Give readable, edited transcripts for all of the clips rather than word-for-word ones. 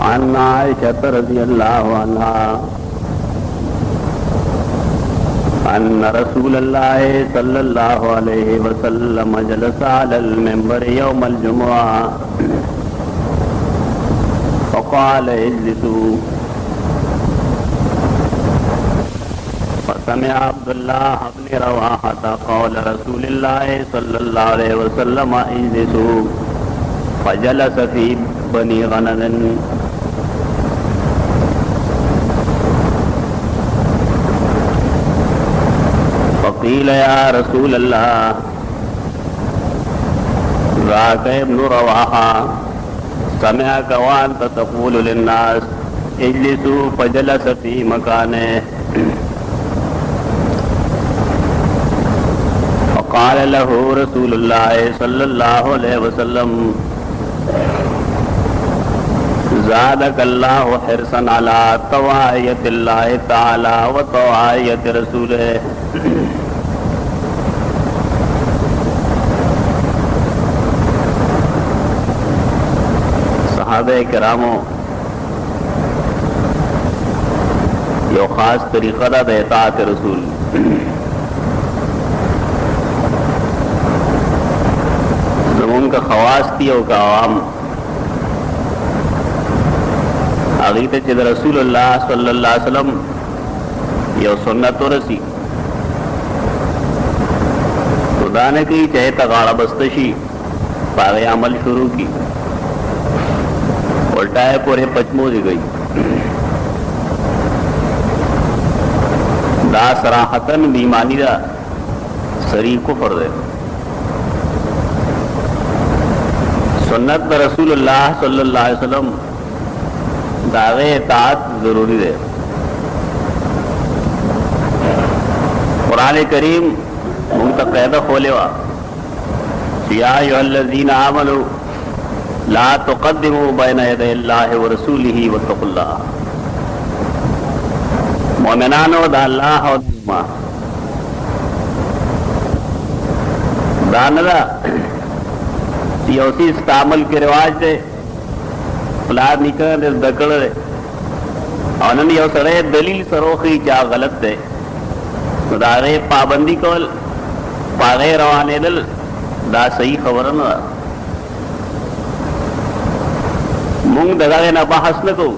عن عائشة رضي الله عنها أن رسول الله صلى الله عليه وسلم جلس على المنبر يوم الجمعة فقال اجلسوا، فسمع عبد الله بن رواحة قول رسول الله صلى الله عليه وسلم اجلسوا، فجلس في بني غنم فقيل يا رسول الله ذاك ابن رواحة سمعك وأنت تقول للناس اجلسوا، فجلس في مكانه. فقال له رسول الله صلى الله عليه وسلم زادك الله حرصا على طواعية الله تعالى وطواعية رسوله. صحابہ کرامو یو خاص طریقہ دا اطاعت رسول. زمون کا خواص تھی او کا عوام اغیت چید رسول اللہ صلی اللہ علیہ وسلم یو سنت و رسی تو دانے کی چاہے تغاڑا بستشی پاگے عمل شروع کی الٹائے پورے پچمو دی گئی. دا صراحتاً بیمانی دا سری کفر دے. سنت دا رسول اللہ صلی اللہ علیہ وسلم داغے اطاعت ضروری دے. قرآن کریم منتق قیدہ کھولے وا یا ایھا الذین آمنوا لا تقدموا بین یدی اللہ ورسولہ واتقوا اللہ. مومنانو دا اللہ و دا داندا یوسی استعمل کے رواج دے پلاد نکل دے دکڑ دے اونن یو سڑے دلیل سروخی جا غلط دے دا غی پابندی کول پاغی روانے دل دا صحیح خبرن دا مونگ دغه نه بحث نکو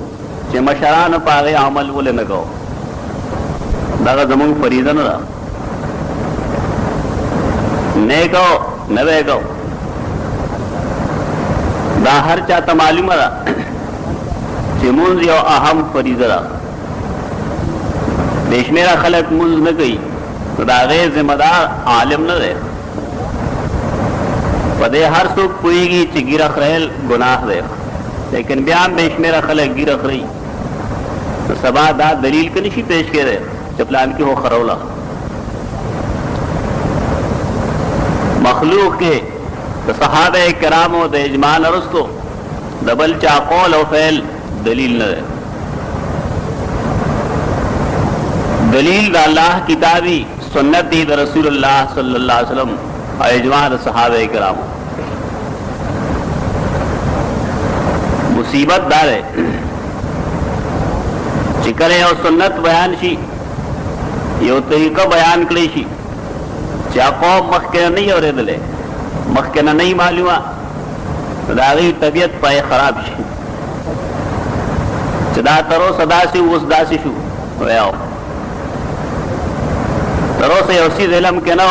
چې مشران پاغه عمل ول نه کو. دغه زمون فریضه نه ده نه کو نه وېګو. دا هر چاته معلومه ده چې مونږ یو اهم فریضه ده. بشمیره خلک مونږ نه کوي دا غي ذمہ دار عالم نه ده. پدې هر څوک پويږي چې ګیره خړل گناہ ده لیکن بیان بیش میرا خلق گیر اخری تو سبا دا دلیل کے نشی پیش کے رہے چپلان کی ہو خرولا. مخلوق کے تو صحابہ کرام و دا اجمال ارستو دبل چا قول و فعل دلیل نہ رہے. دلیل دا اللہ کتابی سنت دی دا رسول اللہ صلی اللہ علیہ وسلم اور اجمال صحابہ کرام. مصیبت دار ہے چکر ہے اور سنت بیان شی یو طریقہ بیان کری شی چا قوم مخکنا نہیں اور دلے مخکنا نہیں معلومہ داغی طبیعت پائے خراب شی چدا ترو صدا سی اس دا سی شو ویاو ترو سے اسی علم کے نو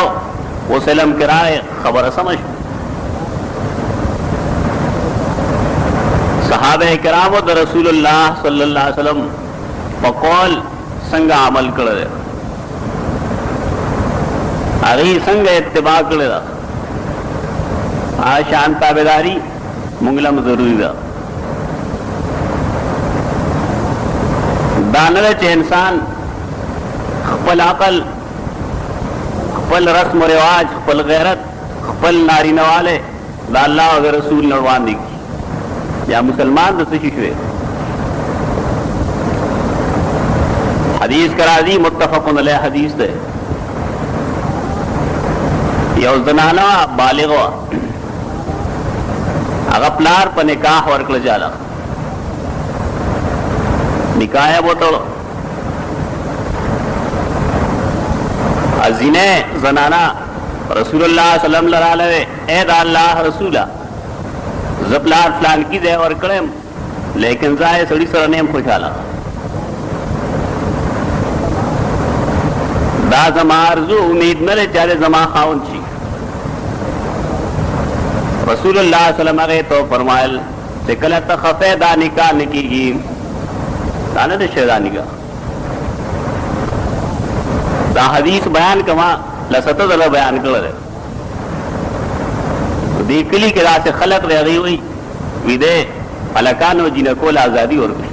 اس علم کے رائے خبر سمجھ. صحابہ کرام و رسول اللہ صلی اللہ علیہ وسلم بقول سنگ عمل کرے اگئی سنگ اتباع کرے آشان تابداری منگلم ضروری دا. دانر چ انسان خپل عقل خپل رسم و رواج خپل غیرت خپل ناری نوالے دا اللہ و رسول نروان دی یا مسلمان دا سشی شوئے. حدیث کرازی متفقن علیہ حدیث دے یو زنانا بالغ وا اغا پلار پا نکاح ورکل جالا نکاح ہے وہ توڑو. ازینے زنانا رسول اللہ صلی اللہ علیہ وسلم اے دا اللہ رسولہ زپلار فلان کی دے اور کرم لیکن زائے سڑی سرنیم خوشحالا دا زما ارزو امید نلے چاہے زما خاون چی. رسول اللہ صلی اللہ علیہ وسلم تو فرمائل چکلہ تخفے دا نکاح نکی گی دانا دے شہدہ نکاح. دا حدیث بیان کما لسطہ دلہ بیان کر رہے دی کلی کے راہ سے خلق رہ گئی ہوئی ویدے علاقانو جنکول آزادی اور گئی.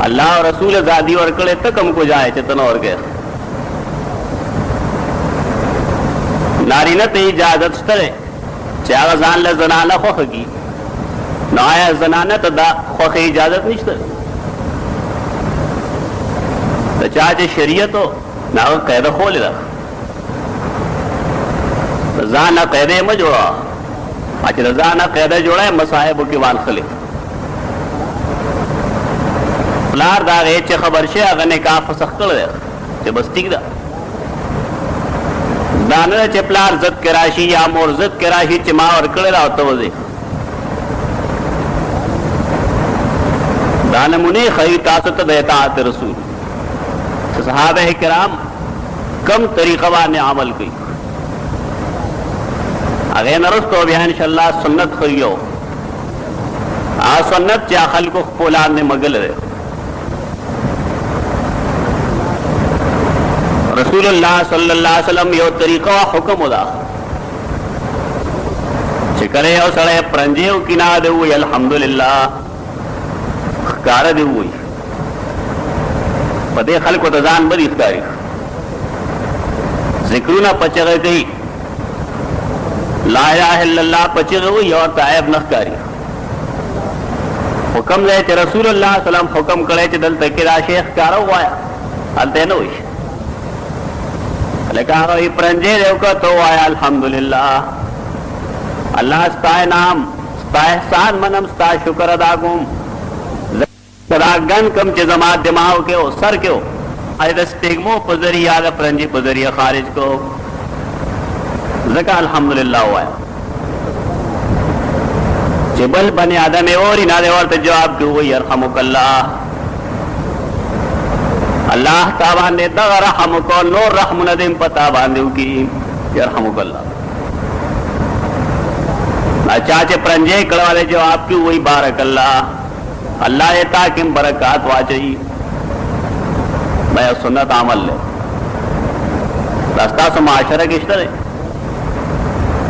اللہ و رسول آزادی اور کڑے تک ہم کو جائے چتنا اور گئے. نارینت اجازت سترے چاہ زان لزنانہ خوخ کی نو آیا زنانت دا خوخ اجازت نشتر دا چاہ شریعت ہو نا قید خول رکھ زانہ قیدے میں جوڑا آج رضانہ قیدہ جوڑا ہے مصاحب کی وان خلی پلار دا غیر چے خبر شے اگر نکاح فسخ کر دے چے بس ٹھیک دا دانا چے پلار زد کراشی یا مور زد کراشی چے ماں اور کڑے رہا تو دے دانا منی خیلی تاسط دیتا آت رسول. صحابہ کرام کم طریقہ وانے عمل کی اگر نرستو بیان انشاءاللہ سنت خریو سنت چا خلق پولان نے مگل رہے. رسول اللہ صلی اللہ علیہ وسلم یو طریقہ حکم دا چکرے او سڑے پرنجیو کنا دے ہوئی الحمدللہ خکار دے ہوئی پدے خلق و تزان بری اختاری ذکرونا پچغے گئی لا الہ الا اللہ پچغے ہوئی اور تعیب نخکاری. حکم دے چے رسول اللہ صلی اللہ علیہ وسلم حکم کرے چے دل تکیدہ شیخ کارا ہوا ہے حالتے نوئی لیکن اگر پرنجے دے ہوکا تو آیا الحمدللہ اللہ ستائے نام ستائے احسان منم ستائے شکر ادا کم گن کم چے زماد دماغ کے ہو سر کے ہو آئے دا سپیگمو پذریعہ آگا پرنجی پذریعہ خارج کو ذکا الحمدللہ ہوا ہے. جبل بنی آدم اور انادے اور تجواب کیوں ہوئی یرحمک اللہ اللہ تابان دے دغا رحمکو نور رحم ندیم پتا باندیو کی یرحمک اللہ. چاچے پرنجے کڑوالے جواب کیوں ہوئی بارک اللہ اللہ یہ تاکم برکات واچئی میں سنت عمل لے رستہ سے معاشرہ کشتر ہے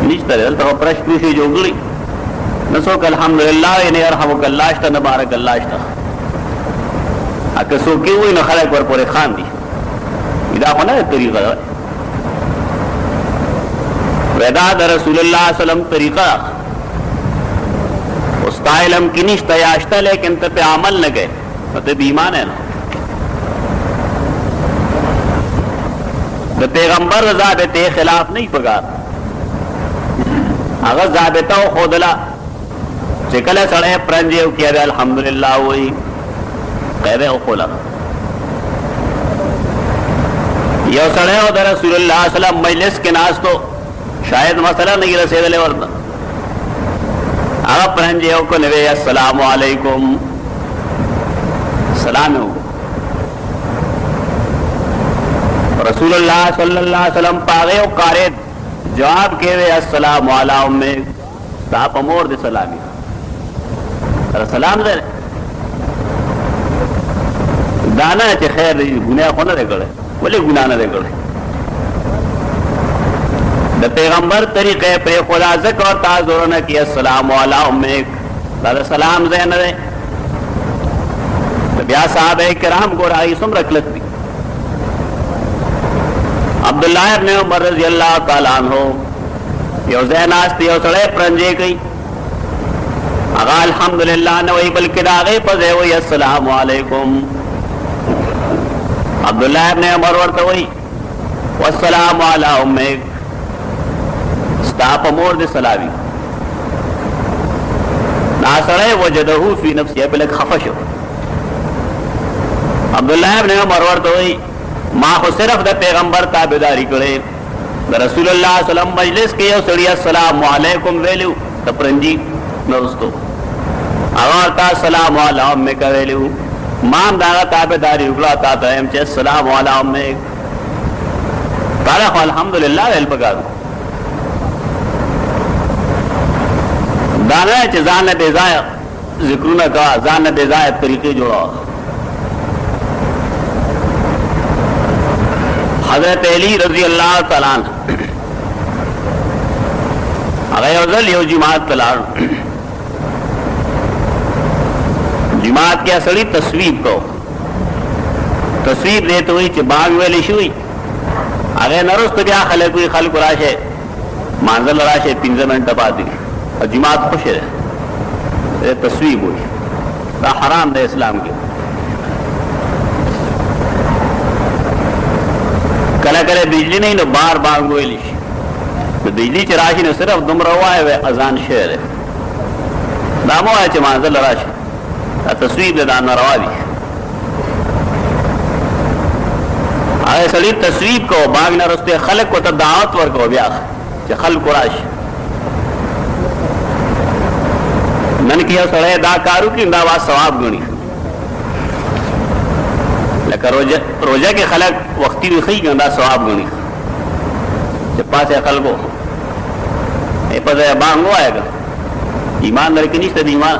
نشتر ہے تو پرشتوشی جو گلی نسوک الحمدللہ انہیں ارحمک اللہ اشتا نبارک اللہ اشتا اکر سوکی ہوئی نخلق پر پورے خان دی ادا ہونا ہے طریقہ ہے ویداد رسول اللہ صلی اللہ علیہ وسلم طریقہ استا علم کی نشتہ یاشتہ لیکن تے پہ عمل نہ گئے تے بیمان ہے نا تے پیغمبر ضابطے خلاف نہیں پگار اگر ضابطہ و خودلا چکلے سڑے پرنجیو کیا دے الحمدللہ ہوئی قیدے و خولا یہ سڑے ہو در رسول اللہ صلی اللہ علیہ وسلم مجلس کے ناس تو شاید مسئلہ نہیں رسید لے ورنہ اگر پرنجیو کو نوے السلام علیکم سلام ہو رسول اللہ صلی اللہ علیہ وسلم پاگے و کارید جواب کے وے السلام علیکم میں تاپ امور دے سلامی سلام دے دانا ہے چے خیر گناہ خونا دے گڑے ولی گناہ نہ دے گڑے دا پیغمبر طریقے پر خدا ذکر اور تازورنا کی السلام علیکم دا سلام زین دے بیا صحابہ کرام کو رائی سم رکھ لگ دی عبداللہ ابن عمر رضی اللہ تعالیٰ عنہ یو زین آستی یو سڑے پرنجے گئی اگا الحمدللہ نوئی بلکہ داغے پزے ہوئی السلام علیکم عبداللہ ابن عمر ورطوئی والسلام علی امیک ستاپ امور دے سلاوی ناسرے وجدہو فی نفسی پلک خفشو عبداللہ ابن عمر ورته وایي ما خو صرف د پیغمبر تابعداري کړې د رسول الله صلی الله علیه وسلم مجلس کې یو سړی السلام علیکم ویلو د پرنجي نوستو هغه تا السلام علیکم مې ویلو ما هم دا تابعداري وکړه تا ته هم چې السلام علیکم مې تعالی الحمدلله ویل پکارو دا نه چې ځان نه بې ځایه ذکرونه کوه ځان نه بې ځایه طریقې جوړوه حضرت علی رضی اللہ تعالیٰ عنہ هغه یو ځل یو جماعت ته لاړ جماعت کې اصلي تصویب کو تصویب دې ته وایي چې باغ ویلې شوی هغه نه وروسته بیا خلک راشه مانځل راشه 15 منټه پاتې او جماعت خوشې ده تصویب وایي دا حرام ده اسلام کې کله کله بجلی نه نو بار بار ویلی شي نو بجلی چې راشي نو صرف دومره وایي اذان شعر دا مو وایي چې مانځل راشي دا تصویب ده دا ناروا دي هغه سړي تصویب کو باغ نه رسته خلک کو ته دعوت ورکو بیا چې خلک راشي نن کې یو سړی دا کارو کې دا وا ثواب غني لکه روزه کې خلک وختي وي خي دا ثواب غني چې پاسه خلکو په ځای باندې وایګا ایمان لري نشته دی ایمان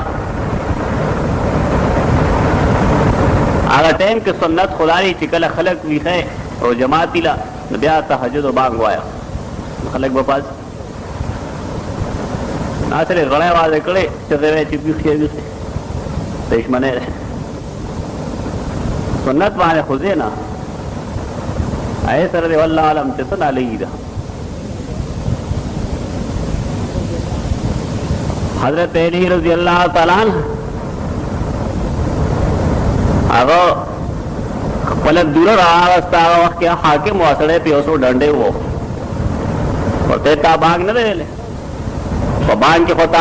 هغه ټیم کې سنت خدای چې کله خلک ویخه او جماعت لا بیا تهجد او باغ وایا خلک په پاس ناصر غړای واځ کړي چې دوی چې بيخي دښمنه سنت باندې خوځې نه آئے سره دی والله علم چې څنګه لګیدا حضرت علی رضی اللہ تعالی عنہ هغه خپل دور راوستا وخت کې حاکم واسړې پیوسو ډنډې وو ورته تا باغ نه ویلې په باغ کې خو تا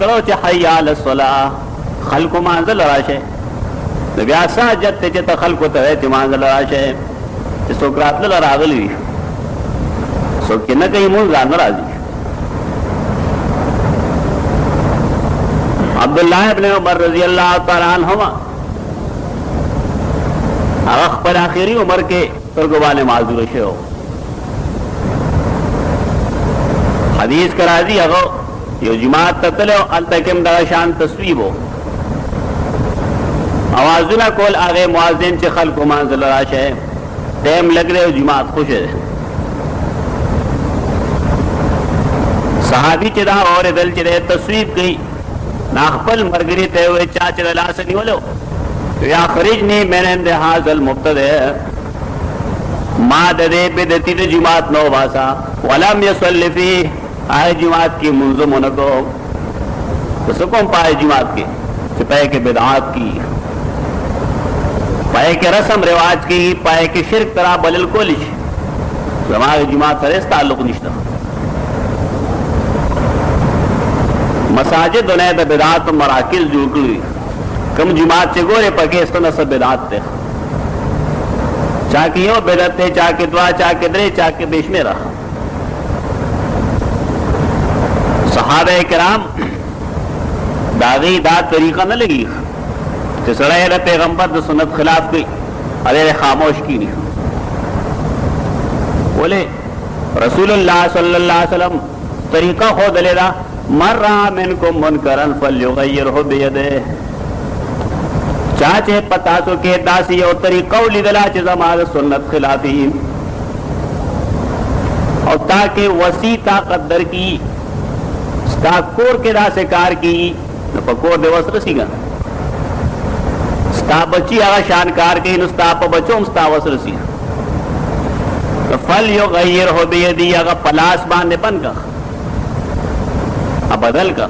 کړو چې حي علی الصلاه خلق منزل راشه د بیا ساجت ته چې خلق ته چې منزل راشه چې سوکرات له راغلی څوک نه کوي مونږ ځان راځي عبداللہ ابن عمر رضی اللہ تعالی عنہما هغه خپل آخري عمر کې سترګو باندې معذور شو حدیث کرا دی هغه یو جماعت ته تلو التکم دا شان تصویبو اوازونه کول هغه مؤذن چې خلکو منزل راشه ټیم لګره او جماعت خوشه صحابي چې دا اورېدل چې تصویب کوي نا خپل مرګري ته وې چا چې لاس نیولو یا خرجنی من عند هذا المبتدع ما د دې بدعتي د جماعت نو واسا ولم يصلي فيه آئے جماعت کی منظمون کو تو کوم پائے جماعت کی چې پائے کے بدعات کی پائے کے رسم رواج کی پائے کے شرک ترا بلل کولش ہمارے جماعت سره تعلق نشته مساجد نے د بدعات مراکز جوړ کړی کم جماعت چې ګوره پکې ستنه سب بدعات ته چا کې یو بدعت ته چا کې دوا چا کې درې چا کې بشمیره صحابه کرام داغي دا طریقہ نہ لگی چې سړی د پیغمبر د سنت خلاف کوي اړه خاموش کینی بولے رسول اللہ صلی اللہ علیہ وسلم طریقہ خود لیدا مر منکم منکرن فلیغیرہ بیدہ چاچے پتا سو کے داسی اور طریقہ لیدلا چې زما د سنت خلافی اور تاکہ وسیع طاقت در کی ستا کور کے دا سے کار کی نو پکور دے وس رسیگا ستا بچی آغا شان کار کی نو ستا پا بچوم ستا وس رسی فل یو غیر ہو بیدی آغا پلاس باندے بن کا بدل کا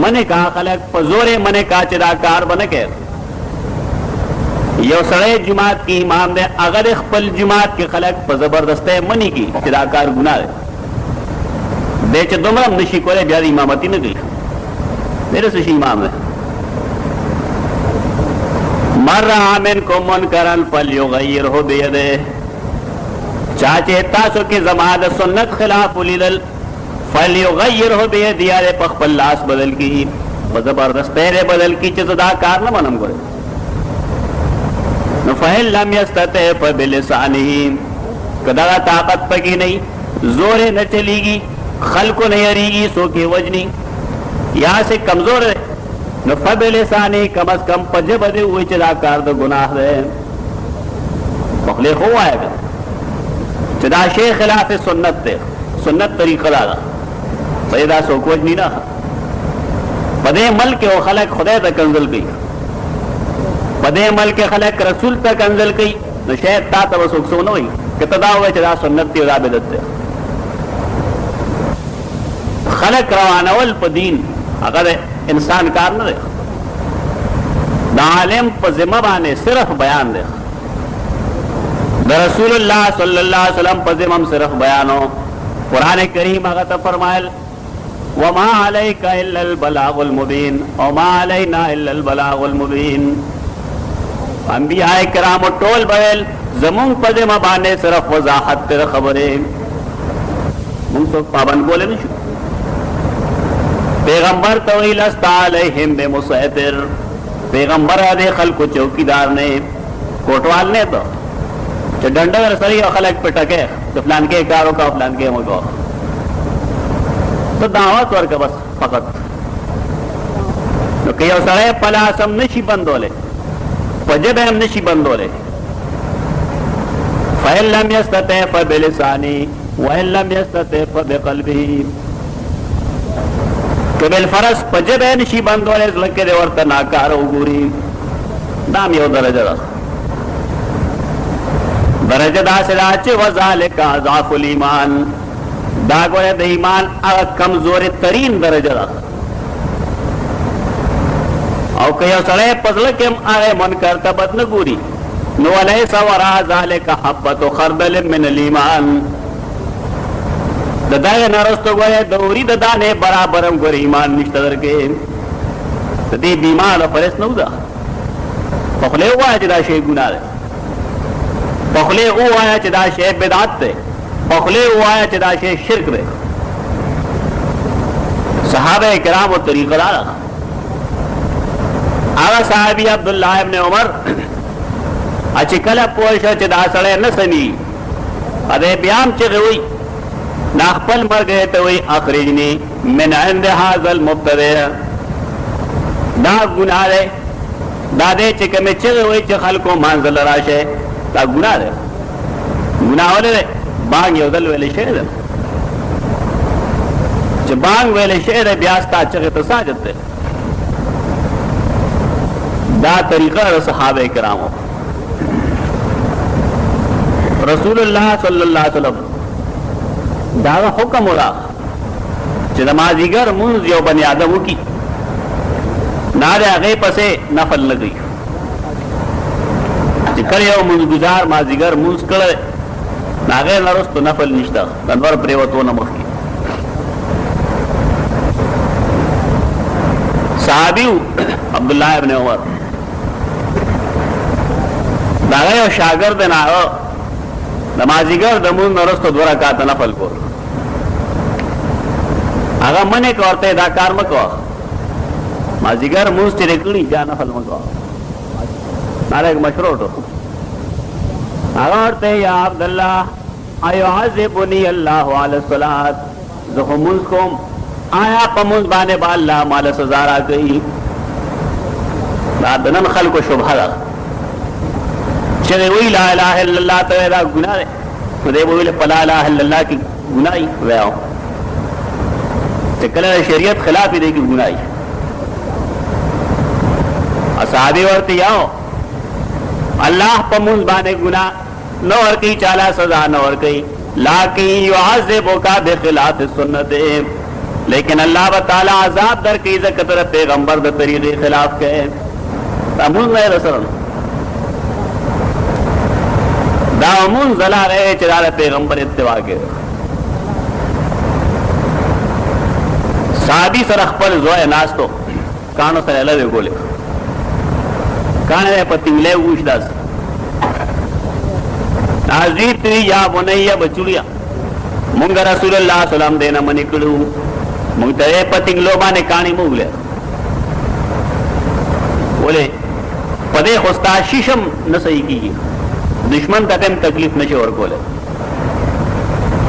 منے کہا خلق پزورے منے کہا چدا کار بنکے یو سڑے جماعت کی امام دے اگر اخپل جماعت کی خلق پا زبردستے منی کی چدا کار گناہ دے دے چھ دمرم نشی کولے بیاد امامتی نہ گئی میرے سشی امام ہے من رأى منکم منکرا فلیغیرہ بیدہ، چاچے تاسو کی زما د سنت خلاف ولیدل فلیغیرہ بیدہ، دے پخپل لاس بدل کی، زبردستی دے بدل کی، چیز دا کار نہ منم گرے. فإن لم يستطع فبلسانہ، کدا طاقت پکی نہیں، زور نہ چلے گی، خلق نہیں ہری گی، سو کی وجنی یہاں سے کمزور ہے، فبلسانہ، کم از کم پجب دے ہوئی چدا کار دا گناہ دے مخلق ہو آئے گا، چدا شے خلاف سنت دے، سنت طریقہ دا سیدہ سو کو وجنی نہ پدے ملک و خلق خدای تا کنزل کی، پدے ملک خلق رسول تا کنزل کی، نو شاید تا تا بس اکسو نوئی کہ تدا ہوئے چدا سنت تی و دا بدت تے خلق روانول پا دین اگر انسان کار نہ دے، دا عالم پا ذمہ بانے صرف بیان دے، دا رسول اللہ صلی اللہ علیہ وسلم پا ذمہ صرف بیانو. قرآن کریم اگر فرمائل وما علیک الا البلاغ المبین وما علینا الا البلاغ المبین، انبیاء کرام ٹول بیل زمون پا ذمہ بانے صرف وضاحت تر خبرے، من سو پابند بولے نہیں شو. پیغمبر توئی لست علیہم بمسیطر، پیغمبر دے خلق چوکیدار نے، کوٹوال نے تو چھ ڈنڈر سری اور خلق پہ ٹکے تو فلان کے کارو کا فلان کے مگو تو دعوت ورکا بس فقط. تو کہ یو سڑے پلاسم نشی بندولے، پجب ہم نشی بندولے. فَإِن لَمْ يَسْتَطِعْ فَبِلِسَانِهِ وَإِن لَمْ يَسْتَطِعْ فَبِقَلْبِهِ، کہ بالفرض پجب نشی بندولے لکے دے ورطا ناکارو گوری. نام یو درجہ دا درجہ دا سلاچ وذالک اضعف الایمان، دا گوڑے دا ایمان اگر کمزور ترین درجہ دا. او کہ یو سڑے پزلکم آئے منکر تبت نگوری، نو علیس ورا ذالک حبت خردل من الایمان، دائے نرستو گوئے دوری دانے برابرم گوری ایمان نشتدر کے دی بیمار پرس نو دا پخلے ہوا ہے چدا شے گناہ دے، پخلے ہوا ہے چدا شے بدعت دے، پخلے ہوا ہے چدا شے شرک دے. صحابہ کرام و طریقہ دارا آغا صحابی عبداللہ ابن عمر اچھی کلا پوشا چدا سڑے نسنی ادھے بیام چگے ہوئی ناخپل مر گئے تو وہی اخرجنی من عند هذا المبتدع، دا گناہ دے دا دے چکے میں چگے ہوئی چھ خلقوں مانزل راشے، دا گناہ دے، گناہ والے دے بانگ یو دل ویلے شہر دے، چھ بانگ ویلے شہر دے بیاستا چگے تو ساجت دے. دا طریقہ صحابہ کرامو. رسول اللہ صلی اللہ علیہ وسلم داغا حکم ہو رہا چھ نمازیگر منز یو بنی آدمو کی نارے آگے پسے نفل لگئی، چھ کر یو منز گزار مازیگر منز کرے ناغے نرست تو نفل نشتا انور پریوتو نمخ کی. صحابیو عبداللہ ابن عمر داغا یو شاگرد ناغا نمازیگر دمون نرست دو رکعت نفل کو، اگر منے کورتے دا کار مکو مازیگر موز تیرے کلی جا نفل مکو نارا ایک مشروع تو اگر ورتے یا عبداللہ ایو عذبنی اللہ علی الصلاة، زخو موز کوم آیا پا موز بانے با اللہ مال سزارا کئی. دنن خلق و شبہ دا چلے وہی لا الہ الا اللہ تو دا گناہ دے، دے وہی لا الہ الا اللہ کی گناہی ویاؤ چکلے شریعت خلافی دے کی گناہی. اصحابی ورتی یاؤ اللہ پا منز بانے گناہ نور کی چالا سزا نور کی، لیکن یعذبکا بخلاف سنت، لیکن اللہ تعالی عذاب در کی زکتر پیغمبر در طریقی خلاف کے منز میں رسرن دا منز لا رہے چرال پیغمبر اتباع کے. صحابی سر اخبر زوئے ناس تو کانو سر اللہ دے گولے کانے پتنگلے اوش داس نازوی تری یا بنیا بچڑیا مونږ رسول الله صلی الله علیه وسلم دینا منی کړو مونږ ته پتنګلو باندې کانی موږ ولې پدې خوستا شیشم نه صحیح کیږي دشمن ته هم تکلیف نشي ورکوله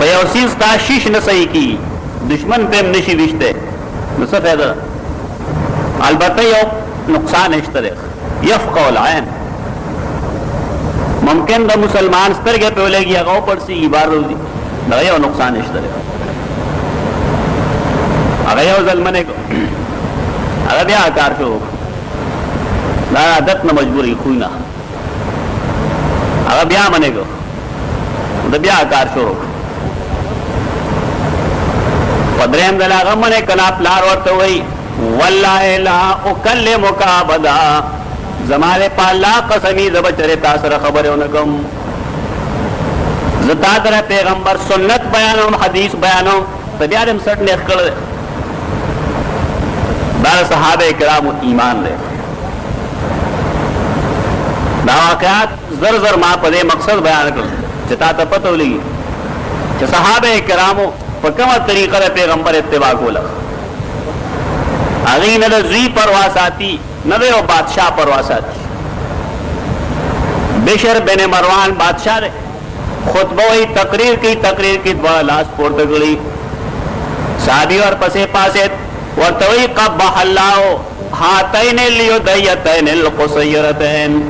په یو سیس تا شیش نه صحیح کیږي دشمن ته هم نشي وشته نو څه فائدہ البته یو نقصان اشتره یفقع العین ممکن دا مسلمان سترګې په ولګي هغه پړسي بار روزي دا یو نقصان اشتره هغه یو ظلمنه کو هغه بیا کار شو دا عادت نه مجبوری خو نه هغه بیا منه کو دا بیا کار شو ودریم دلاغه منه کلا پلار ورته وای والله لا اکلمک ابدا زماره پالا قسمی زبچره تاسو خبره ونکم زتا در پیغمبر سنت بیانوم حدیث بیانوم تبیارم سٹ نه کړل دا صحابه کرام ایمان دے دا واقعات زر زر ما په مقصد بیان کړل چې تا ته پته ولګي چې صحابه کرامو په کومه طریقه د پیغمبر اتباع کوله هغه نه د زوی پروا ساتي نه د یو بادشاہ پروا ساتي بشر بن مروان بادشاہ دے خطبہ وی تقریر کی دعا لاس پورته کړی صحابی اور پسے پاسے ورتوی قبح اللہ ہاتین الیدیتین القصیرتین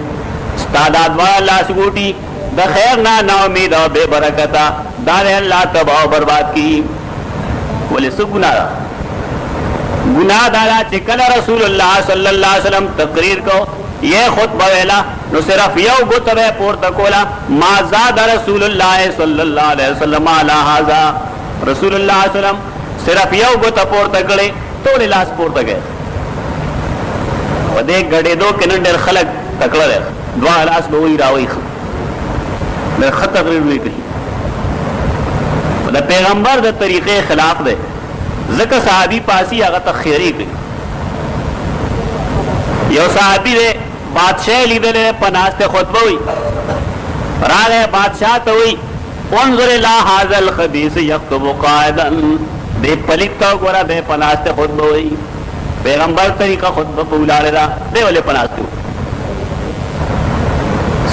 استاداد والا لاس گوٹی دا خیر نا امید و بے برکتا دار اللہ تباہ و برباد کی ولی سو گناہ دالا چکل رسول اللہ صلی اللہ علیہ وسلم تقریر کو یہ خطبہ ویلا نو صرف یو گتبے پورتا کولا ما زاد رسول اللہ صلی اللہ علیہ وسلم علی حاضا رسول اللہ علیہ وسلم صرف یو گتا پورتا گڑے توڑی لاس پورتا گئے و دیکھ گڑے دو کنن دیر خلق تکڑا دے دعا لاس بوئی راوئی دیر خط تقریر ہوئی کہی و دا پیغمبر دا طریقے خلاف دے ذکر صحابی پاسی آگا تخیری کہی یو صحابی دے بادشاہ لیدے لے پناستے خطبہ ہوئی راگے بادشاہ تو ہوئی انظر لا حاضر خبیث یکتب قائدن دے پلکتا گورا دے پناستے خطبہ ہوئی پیغمبر طریقہ خطبہ پولا لے رہا دے والے پناستے ہوئی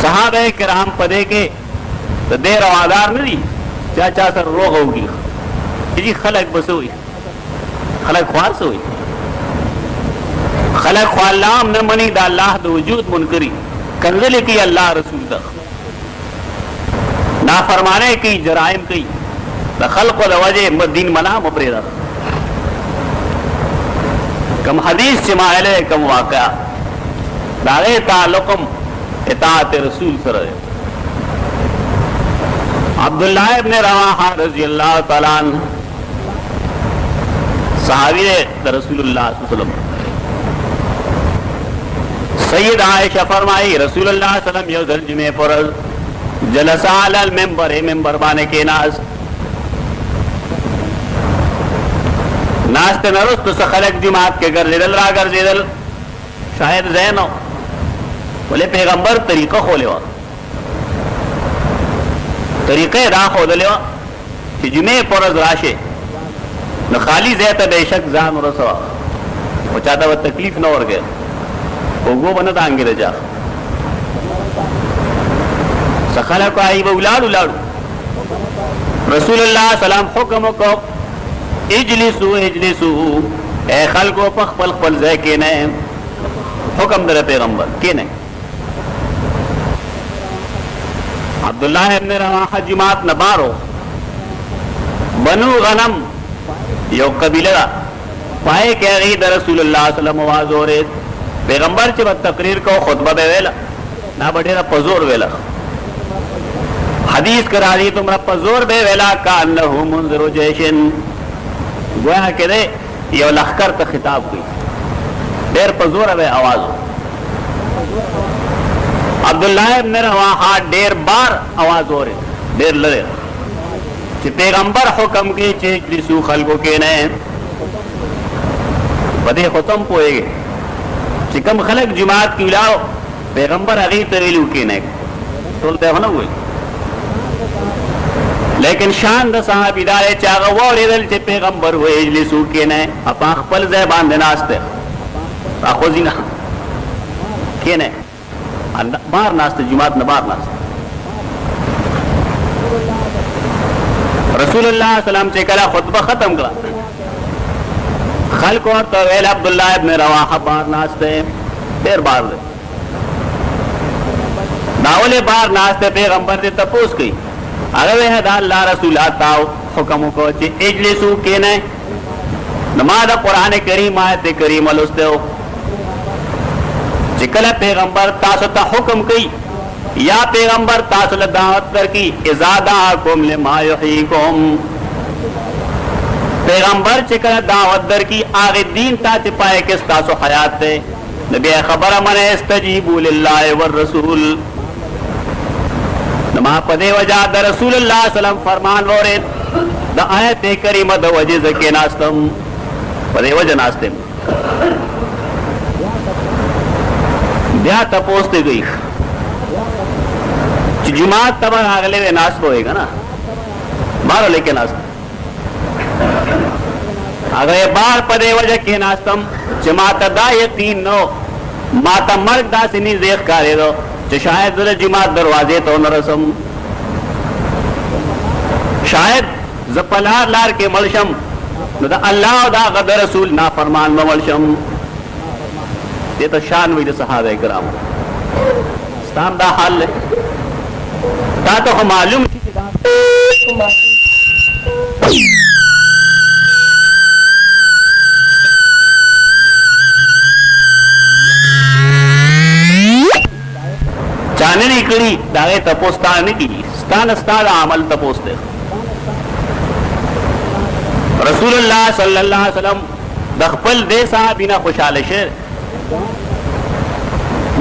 صحابہ کرام پدے کے تو دے روادار نہیں چاچا سر روغ ہوگی جی خلق بس ہوئی خلق خوار سے ہوئی خلق خوالام نہ منی دا اللہ دا وجود منکری کنزلی کی اللہ رسول دا نافرمانے کی جرائم کی دا خلق و دا وجہ دین منا مپریدہ کم حدیث چمائلے کم واقعہ داغے تعلقم اطاعت رسول سر ہے عبداللہ ابن رواحہ رضی اللہ تعالیٰ عنہ صحابی دے رسول اللہ صلی اللہ علیہ وسلم سید عائشہ فرمائی رسول اللہ صلی اللہ علیہ وسلم یو ذل جمعہ پر جلسہ علی المنبر منبر بانے کے ناز ناست نرست سخلق جماعت کے گرزیدل را گرزیدل شاید زینو بولے پیغمبر طریقہ کھولے وا طریقے دا کھولے وا کہ جمعہ پر راشے نہ خالی زیتا بے شک زان رسوا وہ چاہتا وہ تکلیف نہ اور گئے وہ بنتا آنگے رجا سخلا کو آئی وہ اولادو رسول اللہ سلام حکم کو اجلسو اے خلقو پخ پل خپل زے کے نئے حکم در پیغمبر کے نئے عبداللہ ابن رواحہ جماعت نبارو بنو غنم یو قبیلہ دا پائے کہ غید رسول اللہ صلی اللہ علیہ وسلم آواز ہو رہے پیغمبر چھ بات تقریر کو خطبہ بے ویلا نا بڑھے را پزور ویلا حدیث کرا دی تم را پزور بے ویلا کانہو منذر جیشن گویا کہ دے یو لخکر تا خطاب کوئی دیر پزور بے آواز ہو عبداللہ ابن رواحہ دیر بار آواز ہو رہے دیر لڑے کہ پیغمبر حکم کے چیک لسو خلقوں کے نئے بدے ختم پوئے گے چکم خلق جماعت کی لاؤ پیغمبر اگی طویلو کی نیک تولتے ہو نا ہوئے لیکن شان دا صحابی دارے چاگا ووری دل چے پیغمبر ہوئے اجلسو کی نیک اپا اخپل زیبان دناستے آخوزی نا کی نیک بار ناستے جماعت نبار ناستے رسول اللہ صلی اللہ علیہ وسلم سے کلا خطبہ ختم کلا خلق اور طویل عبداللہ ابن رواحہ بار ناستے پیر بار دے داولے بار ناستے پیغمبر دے تپوس کی اگر وہ دا اللہ رسول آتاو حکموں کو چی اجلسو کینے نماز قرآن کریم آیت کریم الاستے ہو چکل پیغمبر تاسو تا حکم کی یا پیغمبر تاسو دعوت کر کی اذا دعاکم لما یحییکم پیغمبر چکل دعوت در کی آغی دین تا چپائے کس تاسو حیات تے نبی خبر من استجیبو للہ والرسول نما پدے وجہ دا رسول اللہ صلی اللہ علیہ وسلم فرمان وورد دا آیت کریمہ دا وجہ زکی ناستم پدے وجہ ناستم بیا تپوستے گئی جماعت تبا آگلے وے ناست ہوئے گا نا بارو لے کے ناست اگر بار پدے وجہ کے ناستم جماعت دا یقین نو ماتا مرگ دا سنی زیخ کارے دو شاید در جماعت دروازے تو نرسم شاید زپلار لار کے ملشم دا اللہ دا غد رسول نا فرمان ملشم یہ تو شان ہوئی دا صحابہ کرام ستام دا حال لے تا تو ہم معلوم چانے نہیں کری داغے تپوستان نہیں کی ستان استاد عمل تپوستے رسول اللہ صلی اللہ علیہ وسلم دخپل دے صحابینا خوشحال شیر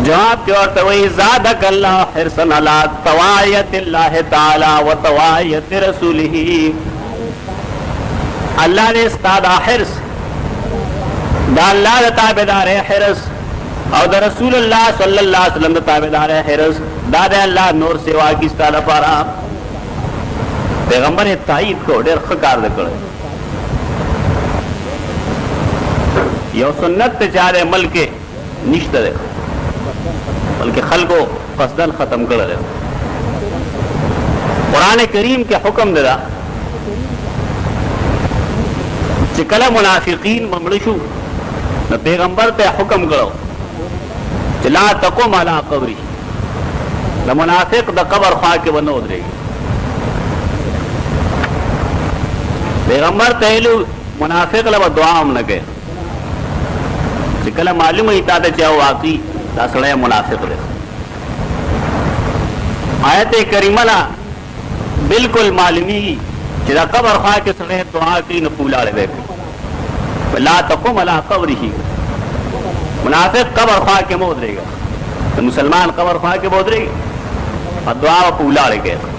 جواب جو ارتوئی زادک اللہ حرصن علا توایت اللہ تعالی و توایت رسولہ اللہ نے استاد حرص دا اللہ دا تابدار حرص اور دا رسول اللہ صلی اللہ علیہ وسلم دا تابدار حرص دا دے اللہ نور سوا کی استاد پارا پیغمبر تائید کو دیر خکار دے کرے یو سنت چاہے ملک نشت دے بلکہ خلقو قصدن ختم کر دے قرآن کریم کے حکم دے دا چکل منافقین ممڑشو نہ پیغمبر تے حکم کرو لا تقم علی قبری نہ منافق دا قبر خواہ کے بنو دے گی پیغمبر تہلو منافق لبا دعام نہ کہ چکل معلوم ہی تا دے چاہو واقعی دا سڑے منافق دے آیت کریمہ لا بالکل معلومی چیزا قبر خواہ کے سڑے دعا کی نپولا رہے دے لا تقم علی قبری ہی منافق قبر خواہ کے مود رہے گا مسلمان قبر خواہ کے مود رہے گا اور دعا پولا رہے گا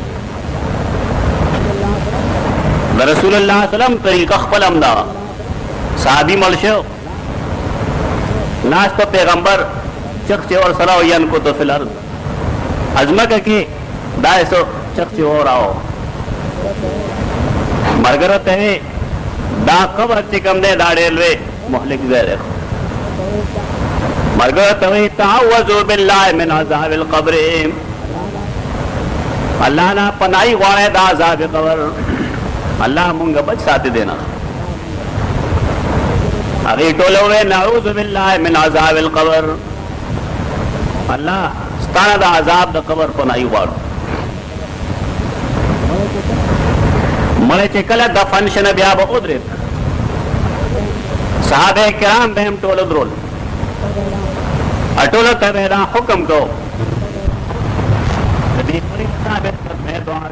رسول اللہ صلی اللہ علیہ وسلم طریق اخبل امدہ صحابی ملشو ناس تو پیغمبر چخچے اور سراؤ ین کو تو فی الارض عظمہ کہ دائے سو چخچے اور آؤ مرگرت ہے دا قبر چکم دے دا ریلوے محلک دے رکھو مرگرت ہے تعوذو باللہ من عذاب القبر اللہ نا پنائی غوارے دا عذاب قبر اللہ منگا بچ ساتھ دینا اگی ٹولوے نعوذ باللہ من عذاب القبر اللہ ستانا دا عذاب دا قبر پنائی غوارو ملے چکل دفن شن بیا با ادرت صحابہ کرام بہم ٹولو درول اٹولو تبیرا حکم کو نبی فرید ثابت کرتے دعا